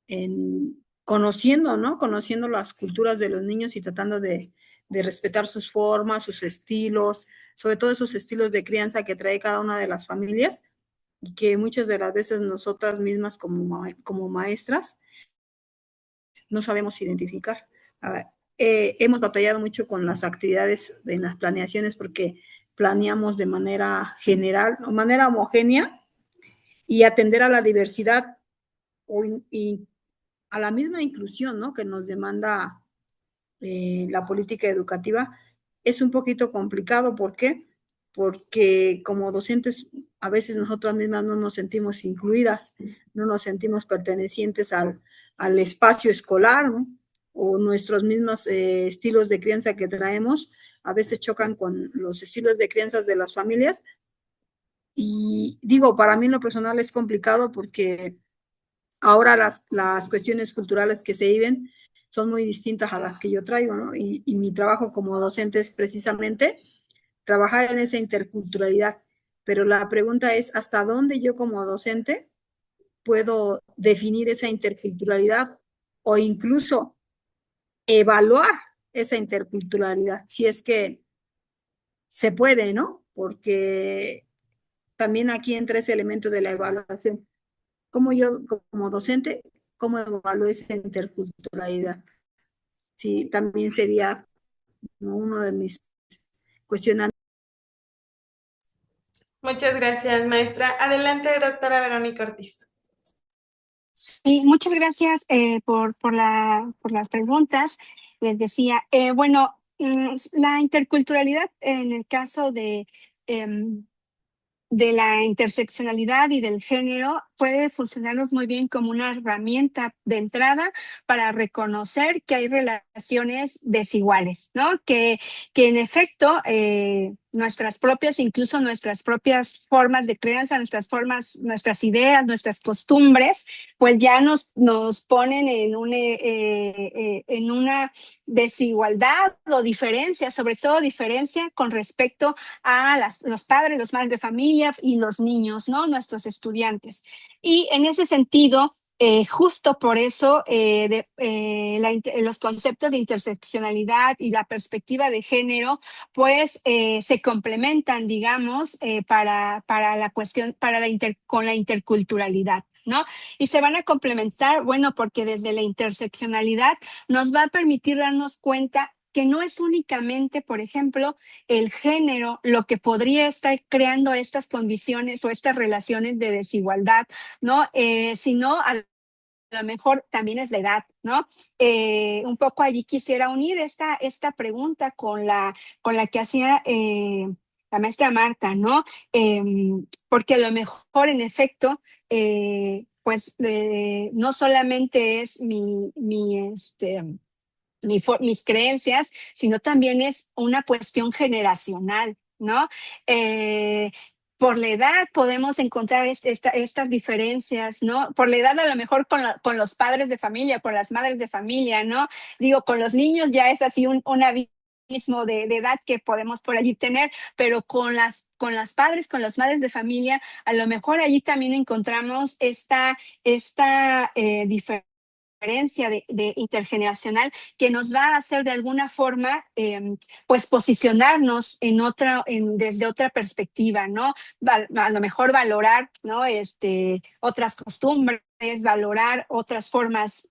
en conociendo, ¿no? Conociendo las culturas de los niños y tratando de de respetar sus formas, sus estilos, sobre todo esos estilos de crianza que trae cada una de las familias y que muchas de las veces nosotras mismas como maestras no sabemos identificar. Hemos batallado mucho con las actividades en las planeaciones porque planeamos de manera general, de manera homogénea y atender a la diversidad y a la misma inclusión, ¿no?, que nos demanda la política educativa, es un poquito complicado. ¿Por qué? Porque como docentes a veces nosotras mismas no nos sentimos incluidas, no nos sentimos pertenecientes al espacio escolar, ¿no? O nuestros mismos estilos de crianza que traemos a veces chocan con los estilos de crianza de las familias. Y digo, para mí en lo personal es complicado porque ahora las cuestiones culturales que se viven son muy distintas a las que yo traigo, ¿no? Y mi trabajo como docente es precisamente trabajar en esa interculturalidad. Pero la pregunta es, ¿hasta dónde yo como docente puedo definir esa interculturalidad o incluso evaluar esa interculturalidad? Si es que se puede, ¿no? Porque también aquí entra ese elemento de la evaluación. ¿Cómo yo, como docente, cómo evalúo esa interculturalidad? Sí, también sería, ¿no?, uno de mis cuestionamientos. Muchas gracias, maestra. Adelante, doctora Verónica Ortiz. Y muchas gracias por las preguntas. Les decía, bueno, la interculturalidad en el caso de la interseccionalidad y del género puede funcionarnos muy bien como una herramienta de entrada para reconocer que hay relaciones desiguales, ¿no? Que en efecto incluso nuestras propias formas de crianza, nuestras formas, nuestras ideas, nuestras costumbres, pues ya nos ponen en una desigualdad o diferencia, sobre todo diferencia con respecto a los padres, los madres de familia y los niños, ¿no? Nuestros estudiantes. Y en ese sentido, justo por eso, los conceptos de interseccionalidad y la perspectiva de género, pues se complementan, digamos, para la cuestión, con la interculturalidad, ¿no? Y se van a complementar, bueno, porque desde la interseccionalidad nos va a permitir darnos cuenta que no es únicamente, por ejemplo, el género lo que podría estar creando estas condiciones o estas relaciones de desigualdad, ¿no? Sino a lo mejor también es la edad, ¿no? Un poco allí quisiera unir esta pregunta con la que hacía la maestra Marta, ¿no? Porque a lo mejor, en efecto, pues no solamente es mis creencias, sino también es una cuestión generacional, ¿no? Por la edad podemos encontrar estas diferencias, ¿no? Por la edad a lo mejor con los padres de familia, con las madres de familia, ¿no? Digo, con los niños ya es así un abismo de edad que podemos por allí tener, pero con las padres, con las madres de familia, a lo mejor allí también encontramos esta diferencia de intergeneracional que nos va a hacer de alguna forma pues posicionarnos desde otra perspectiva, ¿no? A lo mejor valorar, ¿no? Otras costumbres, valorar otras formas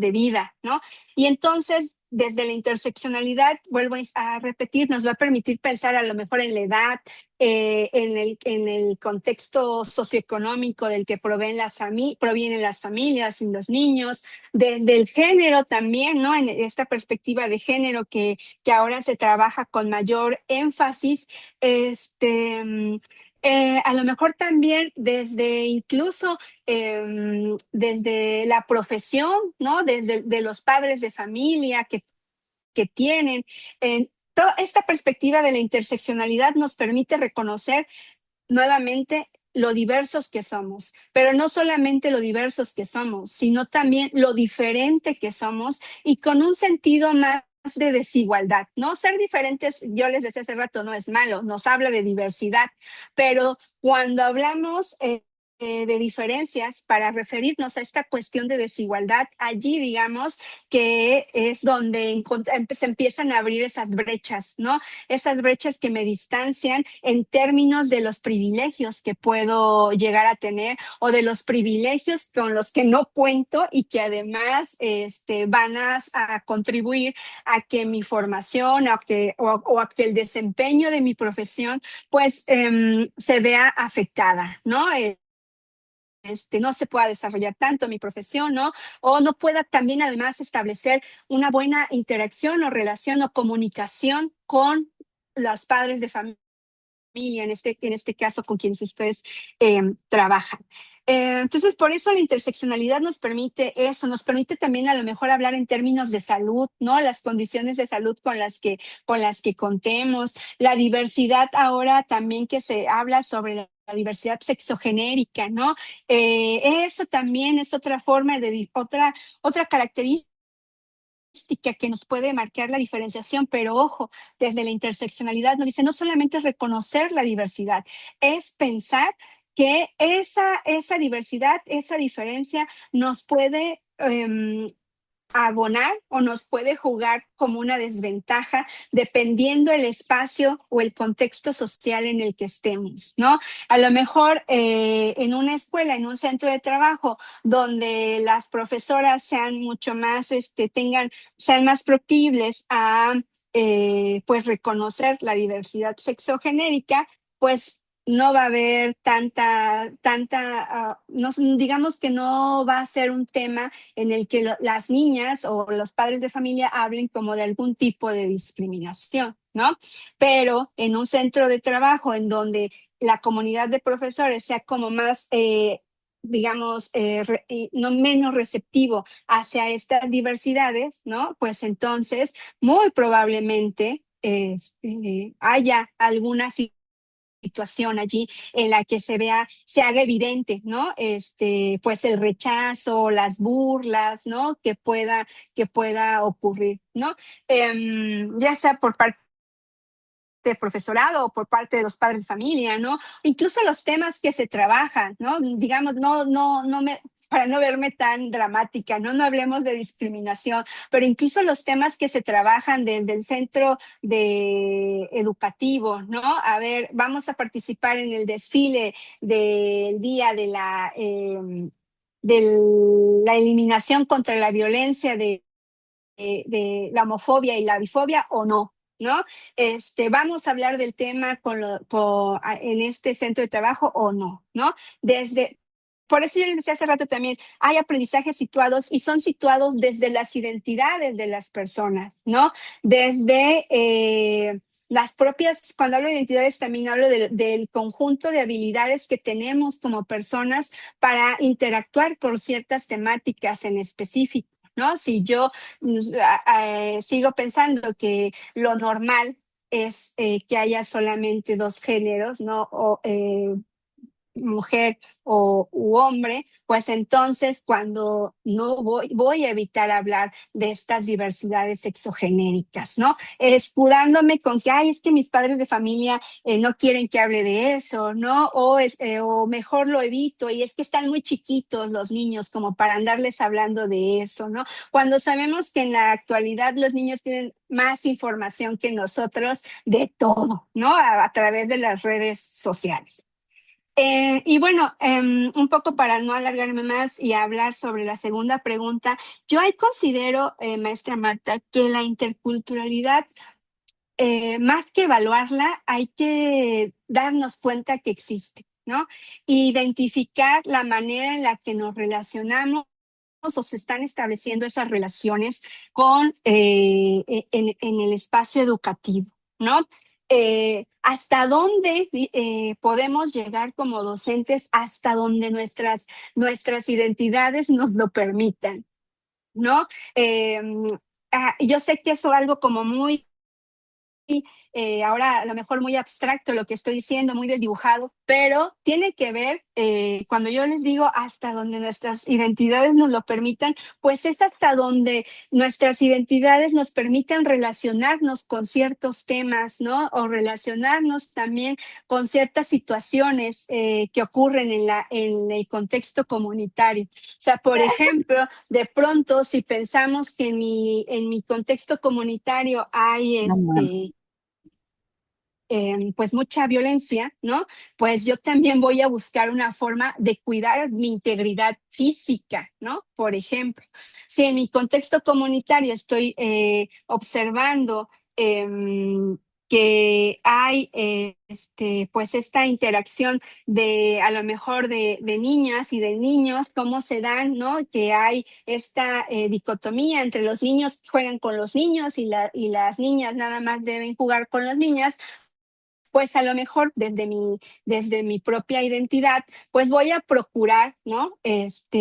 de vida, ¿no? Y entonces, desde la interseccionalidad, vuelvo a repetir, nos va a permitir pensar a lo mejor en la edad, en el contexto socioeconómico del que provienen las familias y los niños, del género también, ¿no? En esta perspectiva de género que ahora se trabaja con mayor énfasis, a lo mejor también incluso desde la profesión, ¿no? De los padres de familia que tienen. Toda esta perspectiva de la interseccionalidad nos permite reconocer nuevamente lo diversos que somos, pero no solamente lo diversos que somos, sino también lo diferente que somos y con un sentido más de desigualdad, ¿no? Ser diferentes, yo les decía hace rato, no es malo, nos habla de diversidad, pero cuando hablamos de diferencias para referirnos a esta cuestión de desigualdad. Allí, digamos, que es donde se empiezan a abrir esas brechas, ¿no? Esas brechas que me distancian en términos de los privilegios que puedo llegar a tener o de los privilegios con los que no cuento y que además van a contribuir a que mi formación o a que el desempeño de mi profesión pues se vea afectada, ¿no? No se pueda desarrollar tanto mi profesión, ¿no? O no pueda también además establecer una buena interacción o relación o comunicación con los padres de familia, en este caso con quienes ustedes trabajan. Entonces, por eso la interseccionalidad nos permite eso, nos permite también a lo mejor hablar en términos de salud, ¿no? Las condiciones de salud con las que contemos, la diversidad ahora también que se habla sobre la diversidad sexogenérica, ¿no? Eso también es otra forma otra característica que nos puede marcar la diferenciación, pero ojo, desde la interseccionalidad nos dice no solamente es reconocer la diversidad, es pensar que esa diversidad, esa diferencia nos puede abonar o nos puede jugar como una desventaja dependiendo el espacio o el contexto social en el que estemos, ¿no? A lo mejor en una escuela, en un centro de trabajo, donde las profesoras sean mucho más, sean más proclives a pues reconocer la diversidad sexogenérica, pues no va a haber digamos que no va a ser un tema en el que las niñas o los padres de familia hablen como de algún tipo de discriminación, ¿no? Pero en un centro de trabajo en donde la comunidad de profesores sea como más, digamos, no menos receptivo hacia estas diversidades, ¿no? Pues entonces muy probablemente haya alguna situación allí en la que se haga evidente, ¿no? Pues el rechazo, las burlas, ¿no? Que pueda ocurrir, ¿no? Ya sea por parte de profesorado o por parte de los padres de familia, ¿no? Incluso los temas que se trabajan, ¿no? Digamos, para no verme tan dramática, ¿no? No hablemos de discriminación, pero incluso los temas que se trabajan desde el centro educativo, ¿no? A ver, vamos a participar en el desfile del día de la eliminación contra la violencia de la homofobia y la bifobia o no. ¿No? Vamos a hablar del tema en este centro de trabajo o no, ¿no? Por eso yo les decía hace rato también, hay aprendizajes situados y son situados desde las identidades de las personas, ¿no? Desde las propias, cuando hablo de identidades también hablo del conjunto de habilidades que tenemos como personas para interactuar con ciertas temáticas en específico, ¿no? Si yo sigo pensando que lo normal es que haya solamente dos géneros, ¿no? O mujer u hombre, pues entonces cuando no voy a evitar hablar de estas diversidades sexogenéricas, ¿no? Escudándome con que, ay, es que mis padres de familia no quieren que hable de eso, ¿no? O mejor lo evito y es que están muy chiquitos los niños como para andarles hablando de eso, ¿no? Cuando sabemos que en la actualidad los niños tienen más información que nosotros de todo, ¿no? A través de las redes sociales. Y bueno, un poco para no alargarme más y hablar sobre la segunda pregunta, yo ahí considero, maestra Marta, que la interculturalidad, más que evaluarla, hay que darnos cuenta que existe, ¿no? Identificar la manera en la que nos relacionamos o se están estableciendo esas relaciones en el espacio educativo, ¿no? Hasta dónde podemos llegar como docentes, hasta donde nuestras identidades nos lo permitan, ¿no? Yo sé que eso es algo como muy, ahora a lo mejor muy abstracto lo que estoy diciendo, muy desdibujado, pero tiene que ver cuando yo les digo hasta donde nuestras identidades nos lo permitan, pues es hasta donde nuestras identidades nos permitan relacionarnos con ciertos temas, ¿no? O relacionarnos también con ciertas situaciones que ocurren en el contexto comunitario. O sea, por ejemplo, de pronto, si pensamos que en mi contexto comunitario hay pues mucha violencia, ¿no? Pues yo también voy a buscar una forma de cuidar mi integridad física, ¿no? Por ejemplo, si en mi contexto comunitario estoy observando que hay pues esta interacción de a lo mejor de niñas y de niños, cómo se dan, ¿no? Que hay esta dicotomía entre los niños que juegan con los niños y las niñas nada más deben jugar con las niñas, pues a lo mejor desde mi propia identidad, pues voy a procurar, ¿no?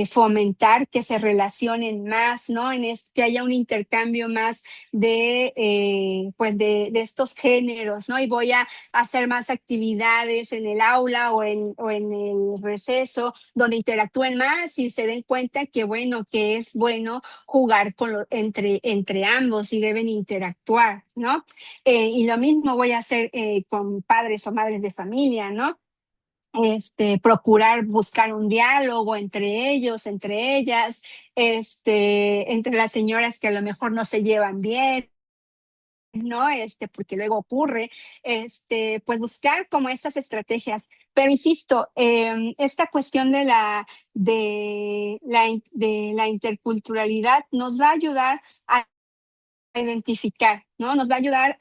Fomentar que se relacionen más, ¿no? Que haya un intercambio más pues de estos géneros, ¿no? Y voy a hacer más actividades en el aula o en el receso, donde interactúen más y se den cuenta que, bueno, que es bueno jugar entre ambos y deben interactuar, ¿no? Y lo mismo voy a hacer con padres o madres de familia, ¿no? Procurar buscar un diálogo entre ellos, entre ellas, entre las señoras que a lo mejor no se llevan bien, ¿no? Porque luego ocurre, pues buscar como esas estrategias. Pero insisto, esta cuestión de la interculturalidad nos va a ayudar a identificar, ¿no? Nos va a ayudar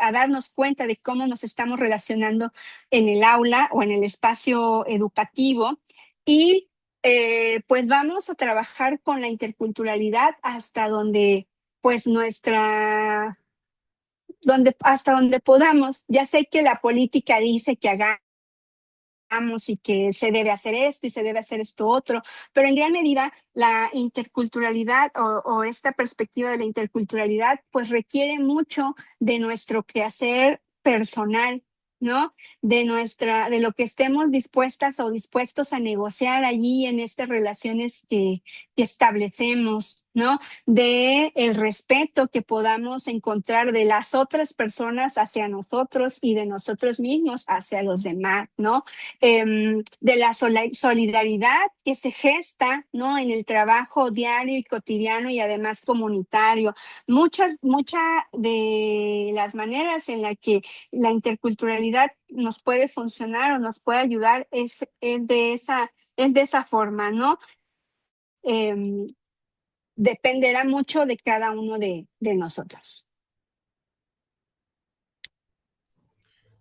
a darnos cuenta de cómo nos estamos relacionando en el aula o en el espacio educativo y pues vamos a trabajar con la interculturalidad hasta donde pues hasta donde podamos. Ya sé que la política dice que hagamos y que se debe hacer esto y se debe hacer esto otro, pero en gran medida la interculturalidad o esta perspectiva de la interculturalidad pues requiere mucho de nuestro quehacer personal, ¿no? De lo que estemos dispuestas o dispuestos a negociar allí en estas relaciones que establecemos, ¿no? De el respeto que podamos encontrar de las otras personas hacia nosotros y de nosotros mismos hacia los demás, ¿no? De la solidaridad que se gesta, ¿no? En el trabajo diario y cotidiano y además comunitario. Muchas de las maneras en las que la interculturalidad nos puede funcionar o nos puede ayudar es de esa forma, ¿no? Dependerá mucho de cada uno de nosotros.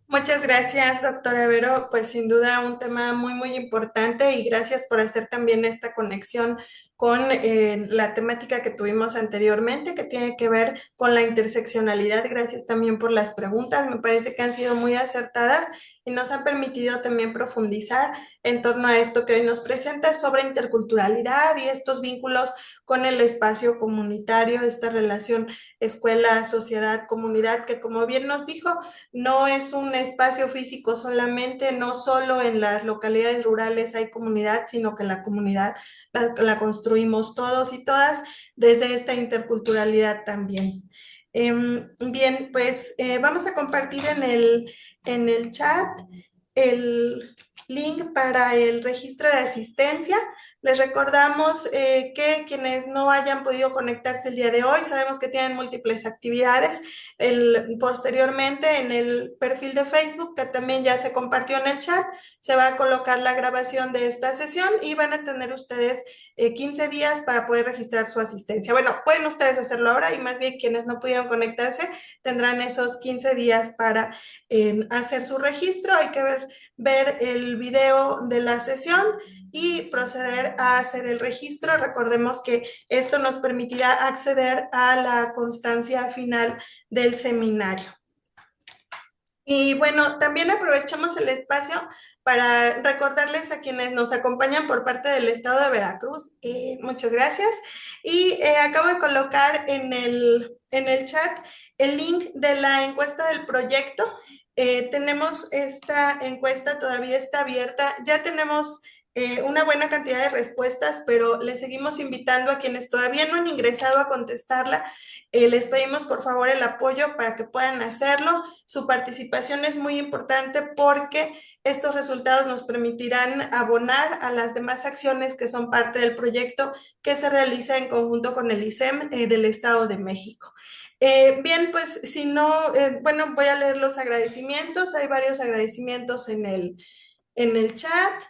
Muchas gracias, doctora Vero. Pues sin duda un tema muy, muy importante y gracias por hacer también esta conexión con la temática que tuvimos anteriormente, que tiene que ver con la interseccionalidad. Gracias también por las preguntas. Me parece que han sido muy acertadas y nos han permitido también profundizar en torno a esto que hoy nos presenta sobre interculturalidad y estos vínculos con el espacio comunitario, esta relación escuela, sociedad, comunidad, que como bien nos dijo, no es un espacio físico solamente, no solo en las localidades rurales hay comunidad, sino que la comunidad la construimos todos y todas desde esta interculturalidad también. Bien, pues vamos a compartir en el chat el link para el registro de asistencia. Les recordamos que quienes no hayan podido conectarse el día de hoy, sabemos que tienen múltiples actividades. Posteriormente, en el perfil de Facebook, que también ya se compartió en el chat, se va a colocar la grabación de esta sesión y van a tener ustedes 15 días para poder registrar su asistencia. Bueno, pueden ustedes hacerlo ahora y más bien quienes no pudieron conectarse tendrán esos 15 días para hacer su registro. Hay que ver el video de la sesión y proceder a hacer el registro. Recordemos que esto nos permitirá acceder a la constancia final del seminario. Y bueno, también aprovechamos el espacio para recordarles a quienes nos acompañan por parte del estado de Veracruz. Muchas gracias. Y acabo de colocar en el chat el link de la encuesta del proyecto. Tenemos esta encuesta, todavía está abierta. Ya tenemos una buena cantidad de respuestas, pero les seguimos invitando a quienes todavía no han ingresado a contestarla. Les pedimos por favor el apoyo para que puedan hacerlo. Su participación es muy importante porque estos resultados nos permitirán abonar a las demás acciones que son parte del proyecto que se realiza en conjunto con el ISEM del Estado de México. Bien, pues si no, bueno, voy a leer los agradecimientos. Hay varios agradecimientos en el chat.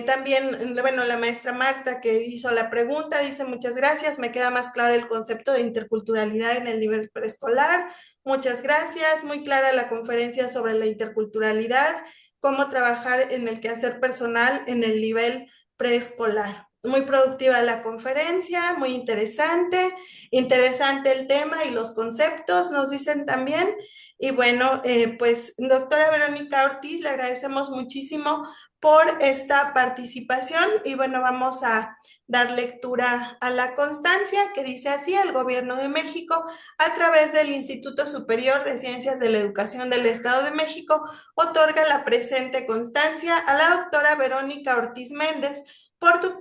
También, bueno, la maestra Marta que hizo la pregunta dice: muchas gracias, me queda más claro el concepto de interculturalidad en el nivel preescolar. Muchas gracias, muy clara la conferencia sobre la interculturalidad, cómo trabajar en el quehacer personal en el nivel preescolar. Muy productiva la conferencia, muy interesante el tema y los conceptos, nos dicen también. Y bueno, pues doctora Verónica Ortiz, le agradecemos muchísimo por esta participación y bueno, vamos a dar lectura a la constancia que dice así: el Gobierno de México, a través del Instituto Superior de Ciencias de la Educación del Estado de México, otorga la presente constancia a la doctora Verónica Ortiz Méndez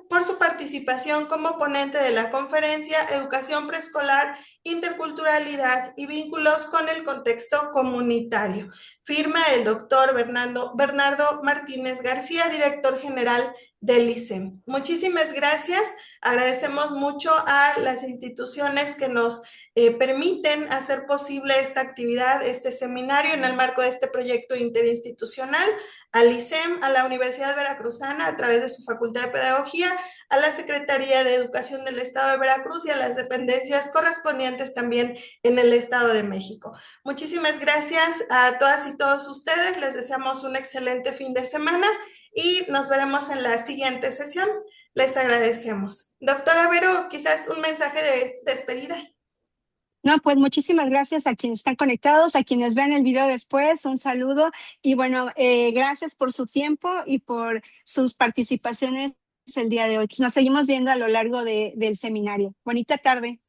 por su participación como ponente de la conferencia Educación Preescolar, Interculturalidad y Vínculos con el Contexto Comunitario. Firma el doctor Bernardo Martínez García, director general del ISEM. Muchísimas gracias. Agradecemos mucho a las instituciones que nos permiten hacer posible esta actividad, este seminario en el marco de este proyecto interinstitucional, al ISEM, a la Universidad Veracruzana a través de su Facultad de Pedagogía, a la Secretaría de Educación del Estado de Veracruz y a las dependencias correspondientes también en el Estado de México. Muchísimas gracias a todas y todos ustedes. Les deseamos un excelente fin de semana y nos veremos en la siguiente sesión. Les agradecemos. Doctora Vero, quizás un mensaje de despedida. No, pues muchísimas gracias a quienes están conectados, a quienes vean el video después, un saludo y bueno, gracias por su tiempo y por sus participaciones el día de hoy. Nos seguimos viendo a lo largo del seminario. Bonita tarde.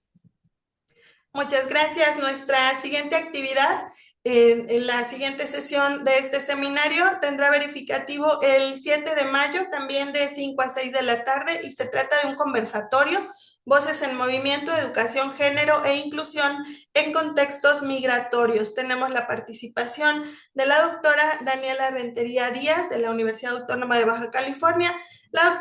Muchas gracias. Nuestra siguiente actividad en la siguiente sesión de este seminario tendrá verificativo el 7 de mayo, también de 5 a 6 de la tarde, y se trata de un conversatorio: Voces en Movimiento, Educación, Género e Inclusión en Contextos Migratorios. Tenemos la participación de la doctora Daniela Rentería Díaz, de la Universidad Autónoma de Baja California, la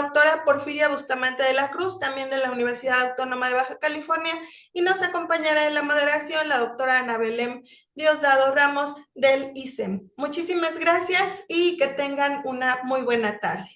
doctora Porfiria Bustamante de la Cruz, también de la Universidad Autónoma de Baja California, y nos acompañará en la moderación la doctora Ana Belén Diosdado Ramos del ISEM. Muchísimas gracias y que tengan una muy buena tarde.